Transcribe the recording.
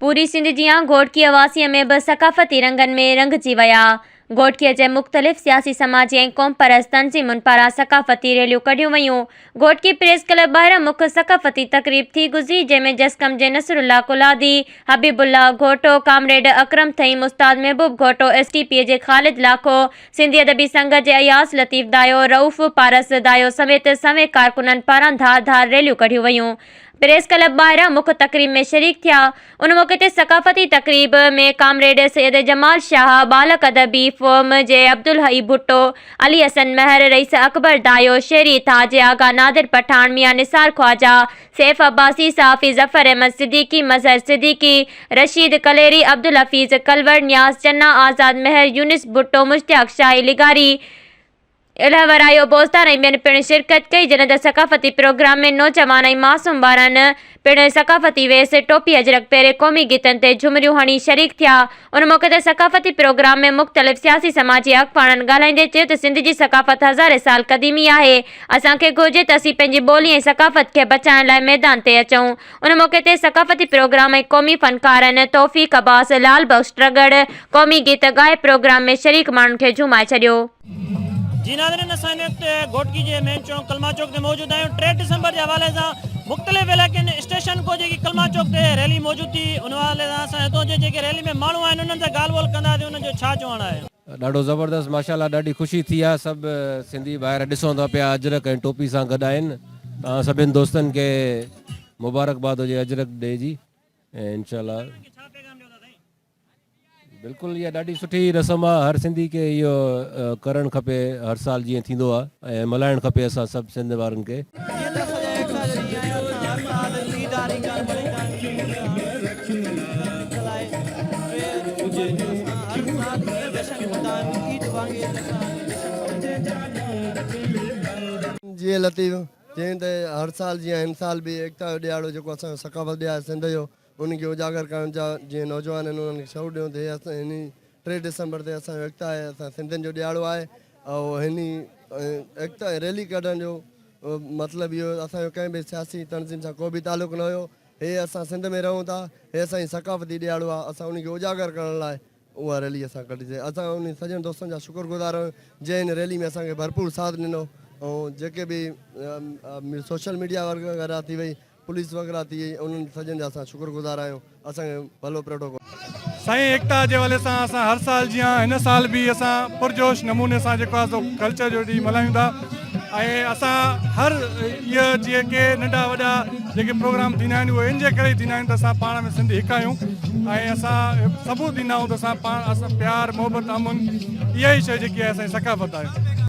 पूरी सिंध जियां घोटकी आवासीअ में भी सकाफ़ती रंगनि में रंगजी विया। घोटकीअ जे मुख़्तलिफ़ सियासी समाजी ऐं क़ौम परस्त तंज़ीमुनि पारां सकाफ़ती रैलियूं कढियूं वयूं। घोटकी प्रेस क्लब ॿाहिरां मुख्य सकाफ़ती तक़रीब थी गुज़री, जंहिंमें जसकम जे नसरुल्लाह कुलादी, हबीबुल्लाह घोटो, कामरेड अकरम थईं, उस्ताद महबूब घोटो, STP जे ख़ालिद लाखो, सिंधी अदबी संघ जे अयास लतीफ़ दायो, रऊफ़ पारस दायो समेत सवें कारकुननि पारां धार रैलियूं कढियूं वयूं। प्रेस क्लब ॿाहिरां मुख्य तक़रीब में शरीक थिया। उन मौक़े ते सकाफ़ती तक़रीब में कामरेड सैयद जमाल शाह, बालक अदबी फ़ोरम जे अब्दुल हई भुट्टो, अली हसन महर, रईस अकबर दायो, शेरी ताज आगा, नादिर पठान, मियां निसार ख्वाजा, सैफ अब्बासी, साफ़ी ज़फ़र अहमद सिद्दीकी, मज़हर सिद्दीकी, रशीद कलेरी, अब्दुल हफ़ीज़ कलवर, न्याज़ चन्ना, आज़ाद महर, यूनिस भुट्टो, मुश्ताक शाही लिगारी, इलहवरायो बोस्तान ऐं ॿियनि पिणु शिरकत कई। जॾहिं त सकाफ़ती प्रोग्राम में नौजवान ऐं मासूम ॿारनि पिणु सकाफ़ती वेस, टोपी अजरक पहिरें क़ौमी गीतनि ते झुमरियूं हणी शरीक थिया। उन मौक़े ते सकाफ़ती प्रोग्राम में मुख़्तलिफ़ सियासी समाजी अॻुवाणनि ॻाल्हाईंदे चयो त सिंध जी सकाफ़त हज़ारे साल क़दीमी आहे। असांखे घुरिजे त असीं पंहिंजी ॿोली ऐं सकाफ़त खे बचाइण लाइ मैदान ते अचूं। उन मौक़े ते सकाफ़ती प्रोग्राम ऐं क़ौमी फ़नकारनि तौफ़ीक़ अब्बास, लाल बख्श ट्रगड़ क़ौमी गीत ॻाए प्रोग्राम में शरीक माण्हुनि खे झुमाए छॾियो। जी नाज़रीन, असां हिन वक़्तु घोटकी जे मेन चौक कलमा चौक ते मौजूद आहियूं। 3 दिसंबर जे हवाले सां मुख़्तलिफ़ इलाइक़नि स्टेशन को जेकी कलमा चौक ते रैली मौजूद थी, उन हवाले सां असां हितां जे जेके रैली में माण्हू आहिनि उन्हनि सां ॻाल्हि ॿोल कंदासीं, उन्हनि जो छा चवणु आहे। ॾाढो ज़बरदस्त, माशाल्लाह, ॾाढी ख़ुशी थी आहे। सभु सिंधी ॿाहिरि ॾिसूं था पिया अजरक ऐं टोपी सां गॾु आहिनि। तव्हां सभिनि दोस्तनि खे मुबारकबाद हुजे अजरक डे जी। ऐं इंशाल्लाह बिल्कुलु इहा ॾाढी सुठी रस्म आहे। हर सिंधी खे इहो करणु खपे, हर साल जीअं थींदो आहे, ऐं मल्हाइणु खपे असां सभु सिंध वारनि खे। जीअं लतीफ़ चयूं त हर साल जीअं हिन साल बि एकता जो ॾियारो जेको असांजो सकाफ़त ॾियारो सिंध जो, उनखे उजागर करण जा जीअं नौजवान आहिनि उन्हनि खे शौक़ु ॾियूं त असां हिन 3 दिसंबर ते असांजो एकता आहे, असां सिंधियुनि जो ॾियारो आहे। ऐं हिन एकता रैली कढण जो मतिलबु इहो असांजो कंहिं बि सियासी तनज़ीम सां को बि तालुक़ु न हुयो। हे असां सिंध में रहूं था, हे असांजी सकाफ़ती ॾियारो आहे, असां उनखे उजागर करण लाइ उहा रैली असां कढीसीं। असां उन सॼनि दोस्तनि जा शुक्रगुज़ार आहियूं जंहिं हिन रैली में असांखे भरपूर साथ ॾिनो। ऐं जेके बि सोशल मीडिया वग़ैरह थी वई, पुलिस वग़ैरह थी वई, उन्हनि सॼनि जा असां शुक्रगुज़ार आहियूं। असांखे भलो प्रोटोकॉल साईं एकता जे हवाले सां असां हर साल जीअं हिन साल बि असां पुरजोश नमूने सां जेको आहे सो कल्चर जो ॾींहुं मल्हायूं था। ऐं असां हर इहे जेके नंढा वॾा जेके प्रोग्राम थींदा आहिनि उहे इन जे करे थींदा आहिनि त असां पाण में सिंधी हिकु आहियूं ऐं असां सबूत ॾींदा आहियूं त असां प्यार, मोहबत, अमन, इहा ई शइ जेकी आहे असांजी सकाफ़त आहे।